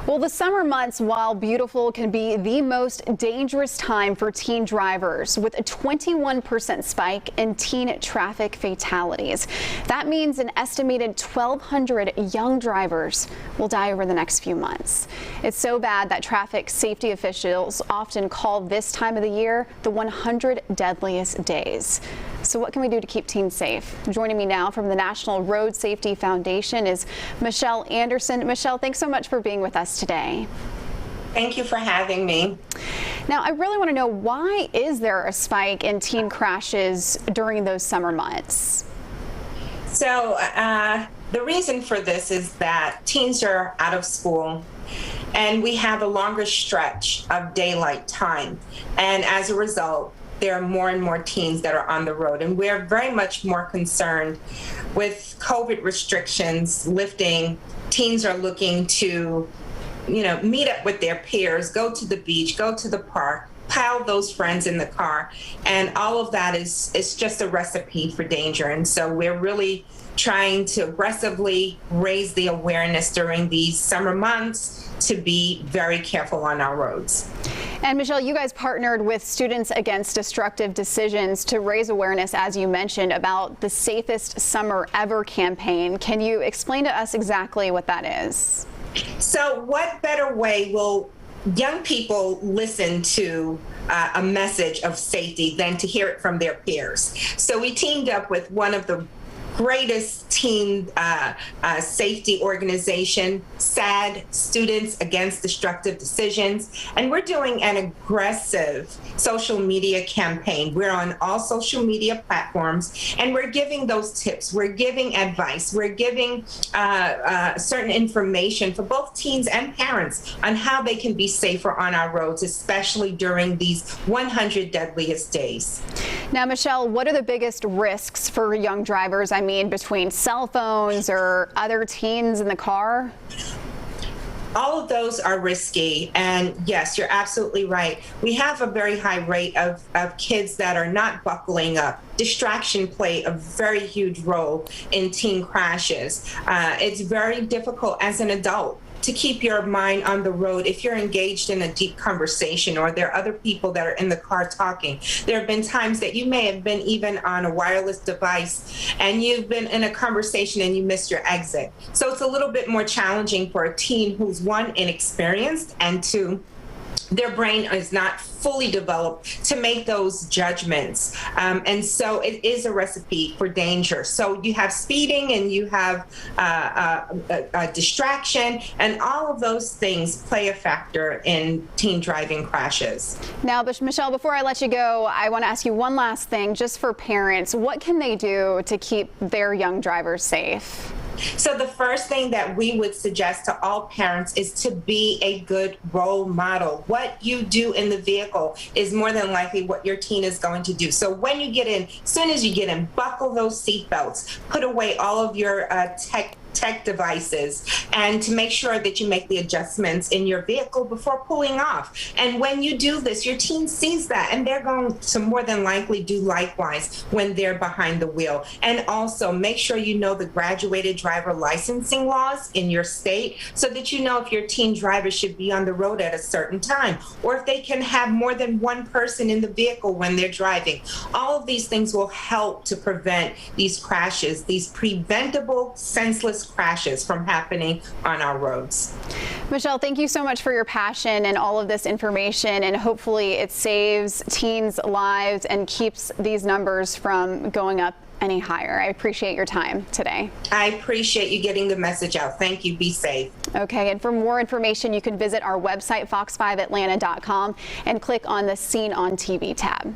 Well, the summer months, while beautiful, can be the most dangerous time for teen drivers, with a 21% spike in teen traffic fatalities. That means an estimated 1,200 young drivers will die over the next few months. It's so bad that traffic safety officials often call this time of the year the 100 deadliest days. So what can we do to keep teens safe? Joining me now from the National Road Safety Foundation is Michelle Anderson. Michelle, thanks so much for being with us today. Thank you for having me. Now, I really want to know, why is there a spike in teen crashes during those summer months? So the reason for this is that teens are out of school and we have a longer stretch of daylight time. And as a result, there are more and more teens that are on the road, and we're very much more concerned with COVID restrictions lifting. Teens are looking to, meet up with their peers, go to the beach, go to the park, pile those friends in the car, and all of that is just a recipe for danger. And so we're really trying to aggressively raise the awareness during these summer months to be very careful on our roads. And Michelle, you guys partnered with Students Against Destructive Decisions to raise awareness, as you mentioned, about the Safest Summer Ever campaign. Can you explain to us exactly what that is? So what better way will young people listen to a message of safety than to hear it from their peers? So we teamed up with one of the greatest teen safety organization, SAD, Students Against Destructive Decisions, and we're doing an aggressive social media campaign. We're on all social media platforms, and we're giving those tips. We're giving advice. We're giving certain information for both teens and parents on how they can be safer on our roads, especially during these 100 deadliest days. Now, Michelle, what are the biggest risks for young drivers? I mean, between cell phones or other teens in the car? All of those are risky, and yes, you're absolutely right. We have a very high rate of kids that are not buckling up. Distraction play a very huge role in teen crashes. It's very difficult as an adult to keep your mind on the road if you're engaged in a deep conversation or there are other people that are in the car talking. There have been times that you may have been even on a wireless device and you've been in a conversation and you missed your exit. So it's a little bit more challenging for a teen who's, one, inexperienced, and two, their brain is not fully developed to make those judgments. And so it is a recipe for danger. So you have speeding and you have a distraction, and all of those things play a factor in teen driving crashes. Now, Michelle, before I let you go, I want to ask you one last thing, just for parents. What can they do to keep their young drivers safe? So the first thing that we would suggest to all parents is to be a good role model. What you do in the vehicle is more than likely what your teen is going to do. So when you get in, as soon as you get in, buckle those seat belts, put away all of your tech devices, and to make sure that you make the adjustments in your vehicle before pulling off. And when you do this, your teen sees that, and they're going to more than likely do likewise when they're behind the wheel. And also make sure you know the graduated driver licensing laws in your state, so that you know if your teen driver should be on the road at a certain time, or if they can have more than one person in the vehicle when they're driving. All of these things will help to prevent these crashes, these preventable, senseless crashes from happening on our roads. Michelle, thank you so much for your passion and all of this information, and hopefully it saves teens' lives and keeps these numbers from going up any higher. I appreciate your time today. I appreciate you getting the message out. Thank you. Be safe. Okay, and for more information, you can visit our website, fox5atlanta.com, and click on the Seen on TV tab.